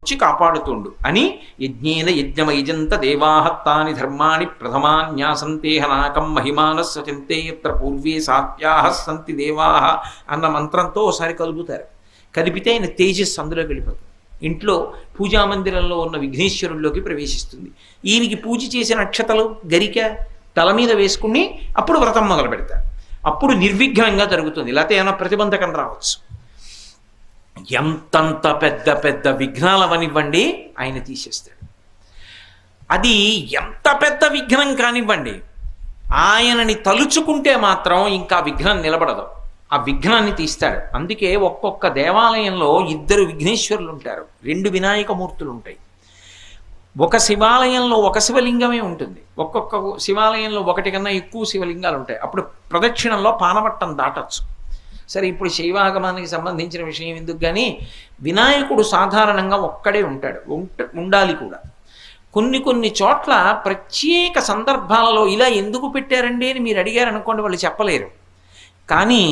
వచ్చి కాపాడుతుండు అని యజ్ఞేన యజ్ఞమయజంత దేవాహత్తాని ధర్మాణి ప్రథమాన్యాసంతేహనాకం మహిమాన స్వచంతే యత్ర పూర్వే సాత్యాహ సంతి దేవాహ అన్న మంత్రంతో ఒకసారి కలుపుతారు. కదిపితే ఆయన తేజస్సు అందులో వెళ్ళిపోతుంది. ఇంట్లో పూజామందిరంలో ఉన్న విఘ్నేశ్వరుల్లోకి ప్రవేశిస్తుంది. ఈయనకి పూజ చేసిన అక్షతలు గరిక తల మీద వేసుకుని అప్పుడు వ్రతం మొదలు పెడతారు. అప్పుడు నిర్విఘ్నంగా జరుగుతుంది. లేకపోతే ఏమైనా ప్రతిబంధకం రావచ్చు. ఎంతంత పెద్ద పెద్ద విఘ్నాలవనివ్వండి ఆయన తీసేస్తాడు. అది ఎంత పెద్ద విఘ్నం కానివ్వండి, ఆయనని తలుచుకుంటే మాత్రం ఇంకా విఘ్నం నిలబడదు. ఆ విఘ్నాన్ని తీస్తాడు. అందుకే ఒక్కొక్క దేవాలయంలో 2 విఘ్నేశ్వరులు ఉంటారు, 2 వినాయకమూర్తులు ఉంటాయి. ఒక శివాలయంలో ఒక శివలింగమే ఉంటుంది, ఒక్కొక్క శివాలయంలో 1 కన్నా ఎక్కువ శివలింగాలు ఉంటాయి. అప్పుడు ప్రదక్షిణంలో పానవట్టం దాటచ్చు. సరే, ఇప్పుడు శైవాగమానికి సంబంధించిన విషయం ఎందుకు, కానీ వినాయకుడు సాధారణంగా ఒక్కడే ఉంటాడు, ఉండాలి కూడా. కొన్ని చోట్ల ప్రత్యేక సందర్భాలలో ఇలా ఎందుకు పెట్టారండి అని మీరు అడిగారు అనుకోండి, వాళ్ళు చెప్పలేరు. కానీ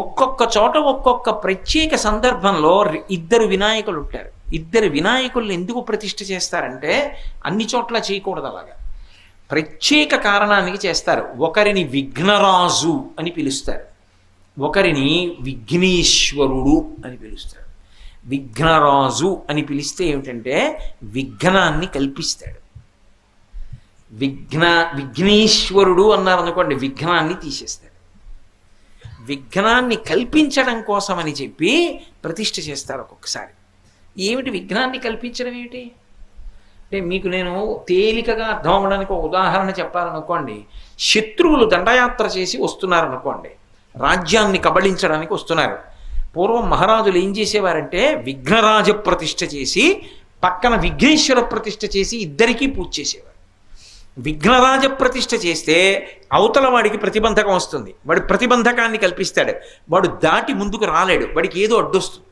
ఒక్కొక్క చోట ఒక్కొక్క ప్రత్యేక సందర్భంలో 2 వినాయకులు ఉంటారు. 2 వినాయకుల్ని ఎందుకు ప్రతిష్ఠ చేస్తారంటే అన్ని చోట్ల చేయకూడదు, అలాగా ప్రత్యేక కారణానికి చేస్తారు. ఒకరిని విఘ్నరాజు అని పిలుస్తారు, ఒకరిని విఘ్నేశ్వరుడు అని పిలుస్తారు. విఘ్నరాజు అని పిలిస్తే ఏమిటంటే విఘ్నాన్ని కల్పిస్తాడు. విఘ్నేశ్వరుడు అన్నారనుకోండి, విఘ్నాన్ని తీసేస్తాడు. విఘ్నాన్ని కల్పించడం కోసమని చెప్పి ప్రతిష్ఠ చేస్తారు ఒక్కొక్కసారి. ఏమిటి విఘ్నాన్ని కల్పించడం ఏమిటి అంటే, మీకు నేను తేలికగా అర్థం అవ్వడానికి ఒక ఉదాహరణ చెప్పాలనుకోండి. శత్రువులు దండయాత్ర చేసి వస్తున్నారనుకోండి, రాజ్యాన్ని కబళించడానికి వస్తున్నారు. పూర్వం మహారాజులు ఏం చేసేవారంటే విఘ్నరాజ ప్రతిష్ఠ చేసి పక్కన విఘ్నేశ్వర ప్రతిష్ఠ చేసి ఇద్దరికీ పూజ చేసేవారు. విఘ్నరాజ ప్రతిష్ఠ చేస్తే అవతల వాడికి ప్రతిబంధకం వస్తుంది, వాడు ప్రతిబంధకాన్ని కల్పిస్తాడు. వాడు దాటి ముందుకు రాలేడు, వాడికి ఏదో అడ్డొస్తుంది,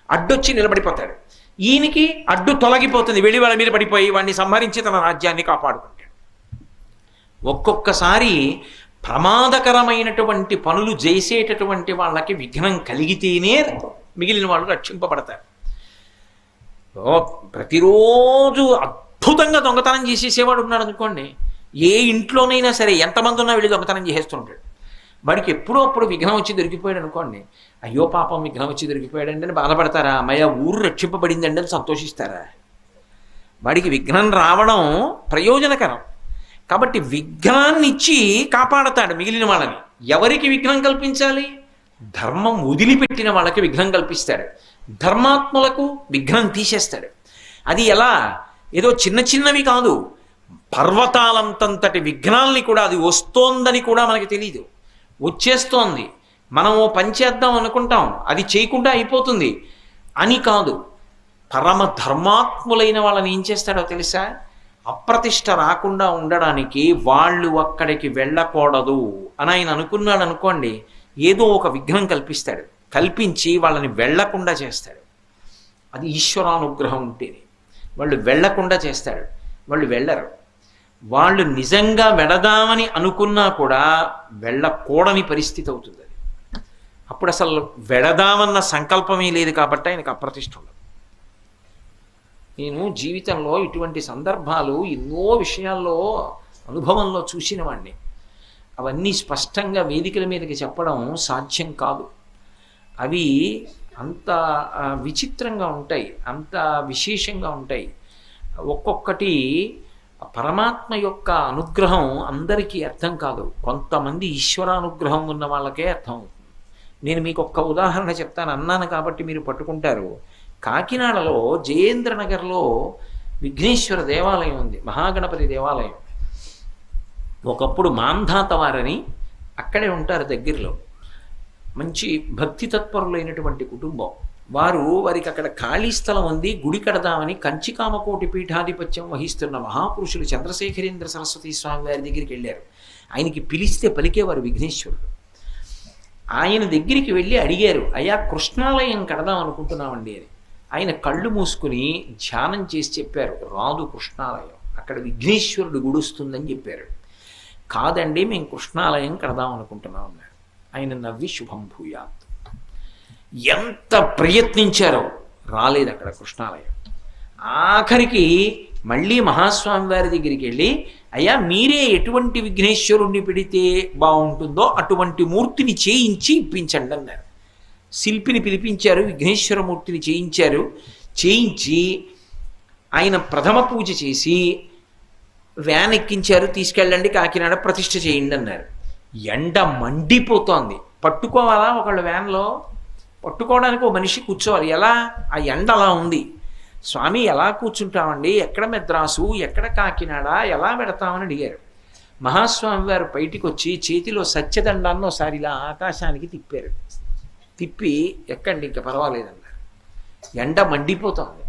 అడ్డొచ్చి నిలబడిపోతాడు. ఈయనకి అడ్డు తొలగిపోతుంది, వెళ్ళి వాళ్ళ మీద పడిపోయి వాడిని సంహరించి తన రాజ్యాన్ని కాపాడుకుంటాడు. ఒక్కొక్కసారి ప్రమాదకరమైనటువంటి పనులు చేసేటటువంటి వాళ్ళకి విఘ్నం కలిగితేనే మిగిలిన వాళ్ళు రక్షింపబడతారు. ప్రతిరోజు అద్భుతంగా దొంగతనం చేసేసేవాడు ఉన్నాడు అనుకోండి, ఏ ఇంట్లోనైనా సరే ఎంతమంది ఉన్నా వెళ్ళి దొంగతనం చేసేస్తుంటాడు. వాడికి ఎప్పుడో అప్పుడు విఘ్నం వచ్చి దొరికిపోయాడు అనుకోండి, అయ్యో పాపం విఘ్నం వచ్చి దొరికిపోయాడండి అని బాధపడతారా? అమ్మయ్య ఊరు రక్షింపబడిందండి అని సంతోషిస్తారా? వాడికి విఘ్నం రావడం ప్రయోజనకరం కాబట్టి విఘ్నాన్ని ఇచ్చి కాపాడతాడు మిగిలిన వాళ్ళని. ఎవరికి విఘ్నం కల్పించాలి? ధర్మం వదిలిపెట్టిన వాళ్ళకి విఘ్నం కల్పిస్తాడు, ధర్మాత్ములకు విఘ్నం తీసేస్తాడు. అది ఎలా? ఏదో చిన్న చిన్నవి కాదు, పర్వతాలంతంతటి విఘ్నాల్ని కూడా, అది వస్తోందని కూడా మనకి తెలీదు, వచ్చేస్తోంది, మనం ఓ పని చేద్దాం అనుకుంటాం, అది చేయకుండా అయిపోతుంది అని కాదు. పరమ ధర్మాత్ములైన వాళ్ళని ఏం చేస్తాడో తెలుసా? అప్రతిష్ట రాకుండా ఉండడానికి వాళ్ళు అక్కడికి వెళ్ళకూడదు అని ఆయన అనుకున్నాడు అనుకోండి, ఏదో ఒక విఘ్నం కల్పిస్తాడు, కల్పించి వాళ్ళని వెళ్లకుండా చేస్తాడు. అది ఈశ్వరానుగ్రహం ఉంటేనే. వాళ్ళు వెళ్లకుండా చేస్తాడు, వాళ్ళు వెళ్ళరు. వాళ్ళు నిజంగా వెళదామని అనుకున్నా కూడా వెళ్ళకూడని పరిస్థితి అవుతుంది. అది అప్పుడు అసలు వెళదామన్న సంకల్పమే లేదు కాబట్టి ఆయనకు అప్రతిష్ట ఉండదు. నేను జీవితంలో ఇటువంటి సందర్భాలు ఎన్నో విషయాల్లో అనుభవంలో చూసిన వాడిని. అవన్నీ స్పష్టంగా వేదికల మీదకి చెప్పడం సాధ్యం కాదు. అవి అంత విచిత్రంగా ఉంటాయి, అంత విశేషంగా ఉంటాయి. ఒక్కొక్కటి పరమాత్మ యొక్క అనుగ్రహం అందరికీ అర్థం కాదు, కొంతమంది ఈశ్వరానుగ్రహం ఉన్న వాళ్ళకే అర్థం అవుతుంది. నేను మీకు ఒక్క ఉదాహరణ చెప్తాను, అన్నాను కాబట్టి మీరు పట్టుకుంటారు. కాకినాడలో జయేంద్రనగర్లో విఘ్నేశ్వర దేవాలయం ఉంది, మహాగణపతి దేవాలయం. ఒకప్పుడు మాంధాత వారని అక్కడే ఉంటారు దగ్గరలో, మంచి భక్తి తత్పరులైనటువంటి కుటుంబం వారికి అక్కడ ఖాళీ స్థలం ఉంది, గుడి కడదామని కంచికామకోటి పీఠాధిపత్యం వహిస్తున్న మహాపురుషులు చంద్రశేఖరేంద్ర సరస్వతి స్వామి వారి దగ్గరికి వెళ్ళారు. ఆయనకి పిలిస్తే పలికేవారు విఘ్నేశ్వరుడు. ఆయన దగ్గరికి వెళ్ళి అడిగారు, అయ్యా కృష్ణాలయం కడదాం అనుకుంటున్నామండి అని. ఆయన కళ్ళు మూసుకుని ధ్యానం చేసి చెప్పారు, రాదు కృష్ణాలయం, అక్కడ విఘ్నేశ్వరుడు గుడుస్తుందని చెప్పారు. కాదండి, మేము కృష్ణాలయం కడదాం అనుకుంటున్నాం అన్నారు. ఆయన నవ్వి శుభం భూయాత్. ఎంత ప్రయత్నించారో రాలేదు అక్కడ కృష్ణాలయం. ఆఖరికి మళ్ళీ మహాస్వామి వారి దగ్గరికి వెళ్ళి, అయ్యా మీరే ఎటువంటి విఘ్నేశ్వరుణ్ణి పెడితే బాగుంటుందో అటువంటి మూర్తిని చేయించి ఇప్పించండి అన్నారు. శిల్పిని పిలిపించారు, విఘ్నేశ్వరమూర్తిని చేయించారు. చేయించి ఆయన ప్రథమ పూజ చేసి వ్యాన్ ఎక్కించారు, తీసుకెళ్ళండి కాకినాడ ప్రతిష్ఠ చేయండి అన్నారు. ఎండ మండిపోతోంది, పట్టుకోవాలా ఒకళ్ళు వ్యాన్లో? పట్టుకోవడానికి ఒక మనిషి కూర్చోవాలి, ఎలా? ఆ ఎండ అలా ఉంది. స్వామి ఎలా కూర్చుంటామండి, ఎక్కడ మెద్రాసు, ఎక్కడ కాకినాడ, ఎలా పెడతామని అడిగారు. మహాస్వామి వారు బయటికి వచ్చి చేతిలో సత్యదండాన్ని ఒకసారి ఇలా ఆకాశానికి తిప్పారు. తిప్పి ఎక్కండి ఇంకా పర్వాలేదన్నారు. ఎండ మండిపోతుంది,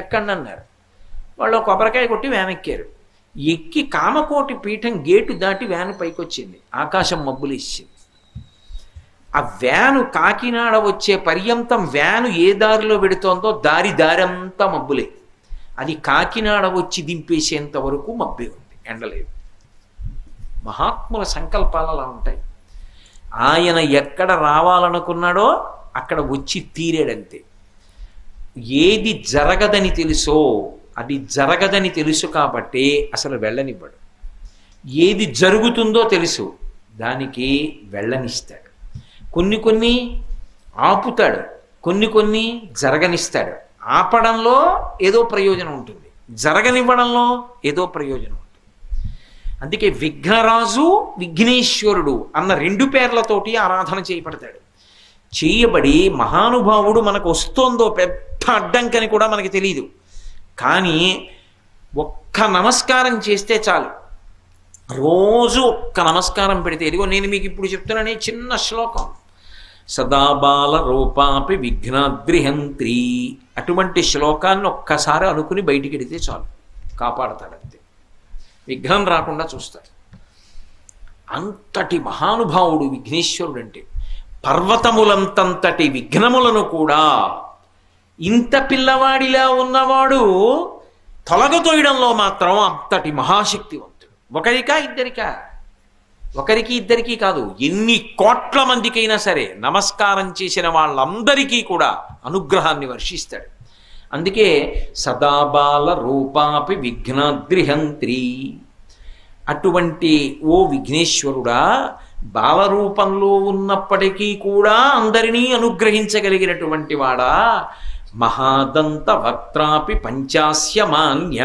ఎక్కండి అన్నారు. వాళ్ళు కొబ్బరికాయ కొట్టి వ్యాన్ ఎక్కారు. ఎక్కి కామకోటి పీఠం గేటు దాటి వ్యాన్ పైకి వచ్చింది, ఆకాశం మబ్బులు ఇచ్చింది. ఆ వ్యాను కాకినాడ వచ్చే పర్యంతం వ్యాను ఏ దారిలో పెడుతోందో దారంతా మబ్బులే. అది కాకినాడ వచ్చి దింపేసేంత వరకు మబ్బే ఉంది, ఎండలేదు. మహాత్ముల సంకల్పాలు అలా ఉంటాయి. ఆయన ఎక్కడ రావాలనుకున్నాడో అక్కడ వచ్చి తీరేడంతే. ఏది జరగదని తెలుసో అది జరగదని తెలుసు కాబట్టి అసలు వెళ్ళనివ్వడు. ఏది జరుగుతుందో తెలుసు, దానికి వెళ్ళనిస్తాడు. కొన్ని ఆపుతాడు, కొన్ని జరగనిస్తాడు. ఆపడంలో ఏదో ప్రయోజనం ఉంటుంది, జరగనివ్వడంలో ఏదో ప్రయోజనం ఉంటుంది. అందుకే విఘ్నరాజు, విఘ్నేశ్వరుడు అన్న రెండు పేర్లతోటి ఆరాధన చేయబడతాడు. చేయబడి మహానుభావుడు మనకు వస్తోందో పెద్ద అడ్డంకని కూడా మనకి తెలియదు. కానీ ఒక్క నమస్కారం చేస్తే చాలు. రోజు ఒక్క నమస్కారం పెడితే, ఇదిగో నేను మీకు ఇప్పుడు చెప్తున్నానే చిన్న శ్లోకం, సదాబాల రూపాపి విఘ్నాద్రిహంత్రి, అటువంటి శ్లోకాన్ని ఒక్కసారి అనుకుని బయటికి వెడితే చాలు, కాపాడతాడంతే, విఘ్నం రాకుండా చూస్తాడు. అంతటి మహానుభావుడు విఘ్నేశ్వరుడు అంటే. పర్వతములంతంతటి విఘ్నములను కూడా ఇంత పిల్లవాడిలా ఉన్నవాడు తొలగతోయడంలో మాత్రం అంతటి మహాశక్తివంతుడు. ఒకరికా ఇద్దరికా? ఒకరికి ఇద్దరికీ కాదు, ఎన్ని కోట్ల మందికైనా సరే నమస్కారం చేసిన వాళ్ళందరికీ కూడా అనుగ్రహాన్ని వర్షిస్తాడు. అందుకే సదాబాల రూపాపి విఘ్నాద్రిహంత్రి. అటువంటి ఓ విఘ్నేశ్వరుడా, బాలరూపంలో ఉన్నప్పటికీ కూడా అందరినీ అనుగ్రహించగలిగినటువంటి వాడా, మహాదంత వక్త్రాపి పంచాస్యమాన్య.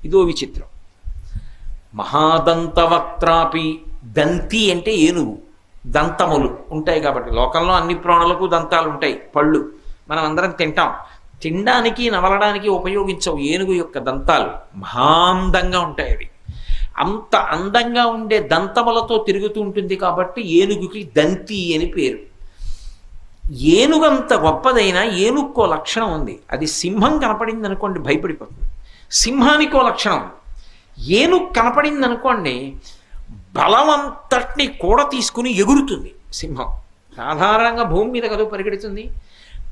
ఇదో విచిత్రం. మహాదంత వక్త్రాపి, దంతి అంటే ఏనుగు, దంతములు ఉంటాయి కాబట్టి. లోకంలో అన్ని ప్రాణులకు దంతాలు ఉంటాయి, పళ్ళు మనం అందరం తింటాం. తినడానికి నవలడానికి ఉపయోగించవు ఏనుగు యొక్క దంతాలు, మహాందంగా ఉంటాయి అవి. అంత అందంగా ఉండే దంతములతో తిరుగుతూ ఉంటుంది కాబట్టి ఏనుగుకి దంతి అని పేరు. ఏనుగు అంత గొప్పదైనా ఏనుక్కో లక్షణం ఉంది. అది సింహం కనపడింది అనుకోండి భయపడిపోతుంది, సింహానికో లక్షణం ఉంది. ఏనుగు కనపడింది అనుకోండి బలమంతటిని కూడా తీసుకుని ఎగురుతుంది. సింహం సాధారణంగా భూమి మీద కదా పరిగెడుతుంది.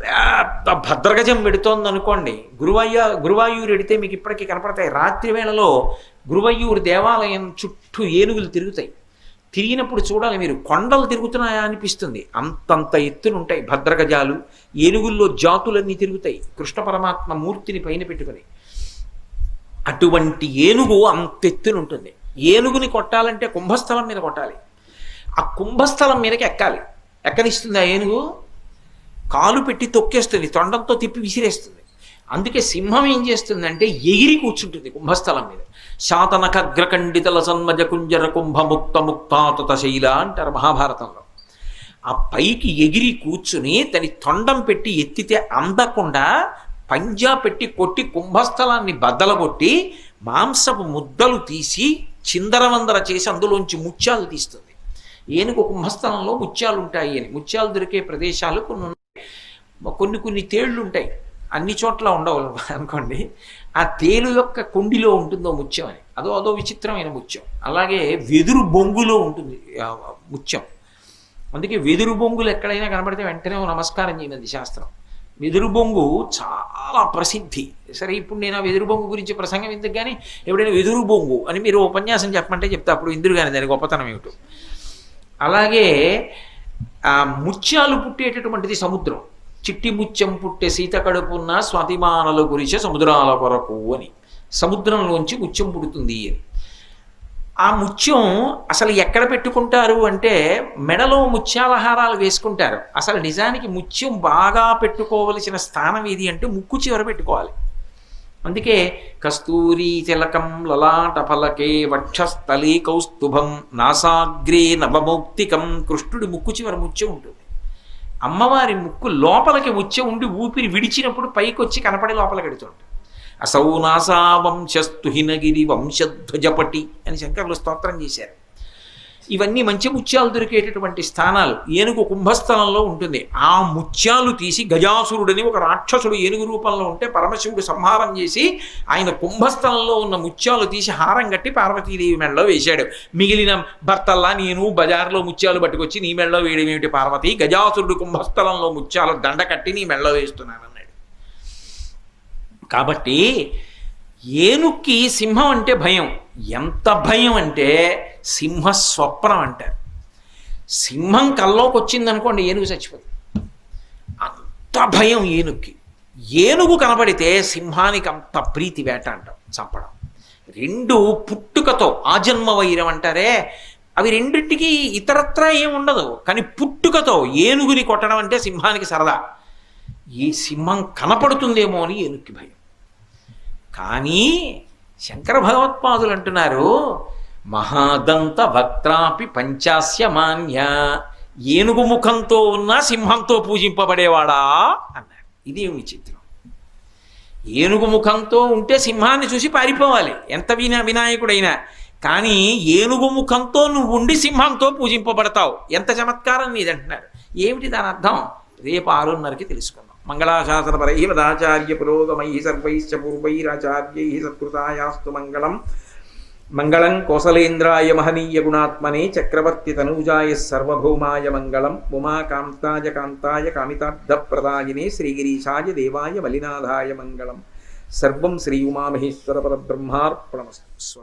పెద్ద భద్రగజం పెడుతోంది అనుకోండి, గురువాయూరు ఎడితే మీకు ఇప్పటికీ కనపడతాయి. రాత్రి వేళలో గురువయ్యూరు దేవాలయం చుట్టూ ఏనుగులు తిరుగుతాయి. తిరిగినప్పుడు చూడాలి మీరు, కొండలు తిరుగుతున్నాయా అనిపిస్తుంది, అంతంత ఎత్తునుంటాయి భద్రగజాలు. ఏనుగుల్లో జాతులన్నీ తిరుగుతాయి కృష్ణ పరమాత్మ మూర్తిని పైన పెట్టుకుని. అటువంటి ఏనుగు అంత ఎత్తునుంటుంది. ఏనుగుని కొట్టాలంటే కుంభస్థలం మీద కొట్టాలి. ఆ కుంభస్థలం మీదకి ఎక్కాలి. ఎక్కనిస్తుంది ఆ ఏనుగు? కాలు పెట్టి తొక్కేస్తుంది, తొండంతో తిప్పి విసిరేస్తుంది. అందుకే సింహం ఏం చేస్తుందంటే ఎగిరి కూర్చుంటుంది కుంభస్థలం మీద. శాతనఖగ్రఖండితల సన్మజ కుంజర కుంభముక్త ముక్తాతత శైల అంటారు మహాభారతంలో. ఆ పైకి ఎగిరి కూర్చుని తని తొండం పెట్టి ఎత్తితే అందకుండా పంజా పెట్టి కొట్టి కుంభస్థలాన్ని బద్దలగొట్టి మాంసపు ముద్దలు తీసి చిందరవందర చేసి అందులోంచి ముత్యాలు తీస్తుంది. ఏనుగు కుంభస్థలంలో ముత్యాలు ఉంటాయి అని. ముత్యాలు దొరికే ప్రదేశాలు కొన్ని ఉన్నాయి. కొన్ని తేళ్లు ఉంటాయి, అన్ని చోట్ల ఉండవు అనుకోండి. ఆ తేలు యొక్క కొండిలో ఉంటుందో ముత్యం అని, అదో విచిత్రమైన ముత్యం. అలాగే వెదురు బొంగులో ఉంటుంది ముత్యం. అందుకే వెదురు బొంగులు ఎక్కడైనా కనబడితే వెంటనే నమస్కారం చేయనది శాస్త్రం. వెదురు బొంగు చాలా ప్రసిద్ధి. సరే, ఇప్పుడు నేను ఆ వెదురు బొంగు గురించి ప్రసంగం ఎందుకు, కానీ ఎప్పుడైనా వెదురు బొంగు అని మీరు ఉపన్యాసం చెప్పమంటే చెప్తే అప్పుడు ఇందురు కానీ దాని గొప్పతనం ఏమిటో. అలాగే ఆ ముత్యాలు పుట్టేటటువంటిది సముద్రం. చిట్టి ముత్యం పుట్టె సీత కడుపున్న స్వాతిమానలు గురిచే సముద్రాల కొరకు అని. సముద్రంలోంచి ముత్యం పుడుతుంది అని. ఆ ముత్యం అసలు ఎక్కడ పెట్టుకుంటారు అంటే మెడలో ముత్యాలహారాలు వేసుకుంటారు. అసలు నిజానికి ముత్యం బాగా పెట్టుకోవలసిన స్థానం ఏది అంటే ముక్కు చివర పెట్టుకోవాలి. అందుకే కస్తూరి తిలకం లలాట ఫలకే వక్షస్థలే కౌస్తుభం నాసాగ్రే నవమౌక్తికం. కృష్ణుడి ముక్కు చివర ముత్యం ఉంటుంది. అమ్మవారి ముక్కు లోపలికి ముత్యం ఉండి ఊపిరి విడిచినప్పుడు పైకి వచ్చి కనపడి లోపలికి వెడుతుంటుంది. అసౌ నాసా వంశస్తు హినగిరి వంశధ్వజపటి అని శంకరులు స్తోత్రం చేశారు. ఇవన్నీ మంచి ముత్యాలు దొరికేటటువంటి స్థానాలు. ఏనుగు కుంభస్థలంలో ఉంటుంది. ఆ ముత్యాలు తీసి గజాసురుడని ఒక రాక్షసుడు ఏనుగు రూపంలో ఉంటే పరమశివుడు సంహారం చేసి ఆయన కుంభస్థలంలో ఉన్న ముత్యాలు తీసి హారం కట్టి పార్వతీదేవి మెడలో వేశాడు. మిగిలిన భర్తల్లా నేను బజార్లో ముత్యాలు పట్టుకొచ్చి నీ మెడలో వేయడం ఏమిటి పార్వతి, గజాసురుడు కుంభస్థలంలో ముత్యాలు దండ కట్టి నీ మెడలో వేస్తున్నాను అన్నాడు. కాబట్టి ఏనుక్కి సింహం అంటే భయం. ఎంత భయం అంటే సింహస్వప్నం అంటారు. సింహం కల్లోకి వచ్చిందనుకోండి ఏనుగు చచ్చిపోతుంది. అంత భయం ఏనుగుకి. ఏనుగు కనబడితే సింహానికి అంత ప్రీతి వేట అంటాం, చంపడం. రెండు పుట్టుకతో ఆజన్మ వైరం అంటారే, అవి రెండింటికి ఇతరత్రా ఏం ఉండదు. కానీ పుట్టుకతో ఏనుగుని కొట్టడం అంటే సింహానికి సరదా. ఈ సింహం కనపడుతుందేమో అని ఏనుగుకి భయం. కానీ శంకర భగవత్పాదులు అంటున్నారు మహాదంత వక్త్రాపి పంచాస్య మాన్య. ఏనుగు ముఖంతో ఉన్న సింహంతో పూజింపబడేవాడా అన్నారు. ఇది విచిత్రం. ఏనుగు ముఖంతో ఉంటే సింహాన్ని చూసి పారిపోవాలి ఎంత వినాయకుడైనా. కానీ ఏనుగు ముఖంతో నువ్వు ఉండి సింహంతో పూజింపబడతావు, ఎంత చమత్కారం నీదంటున్నారు. ఏమిటి దాని అర్థం? రేపు 6:30కి తెలుసుకుందాం. మంగళాశాసనపరై మదాచార్య పురోగమై సర్వైశ్చ పూర్వైరాచార్యై సత్కృతాయాస్తు మంగళం. మంగళం కోసలేంద్రాయ మహనీయ గుణాత్మనే చక్రవర్తి తనూజాయ సర్వభౌమాయ మంగళం. ఉమాకాంతాయ కాంతాయ కామితార్థప్రదాయినే శ్రీగిరీశాయ దేవాయ మలినాథాయ మంగళం. సర్వం శ్రీ ఉమామహేశ్వర పరబ్రహ్మార్పణమస్తు.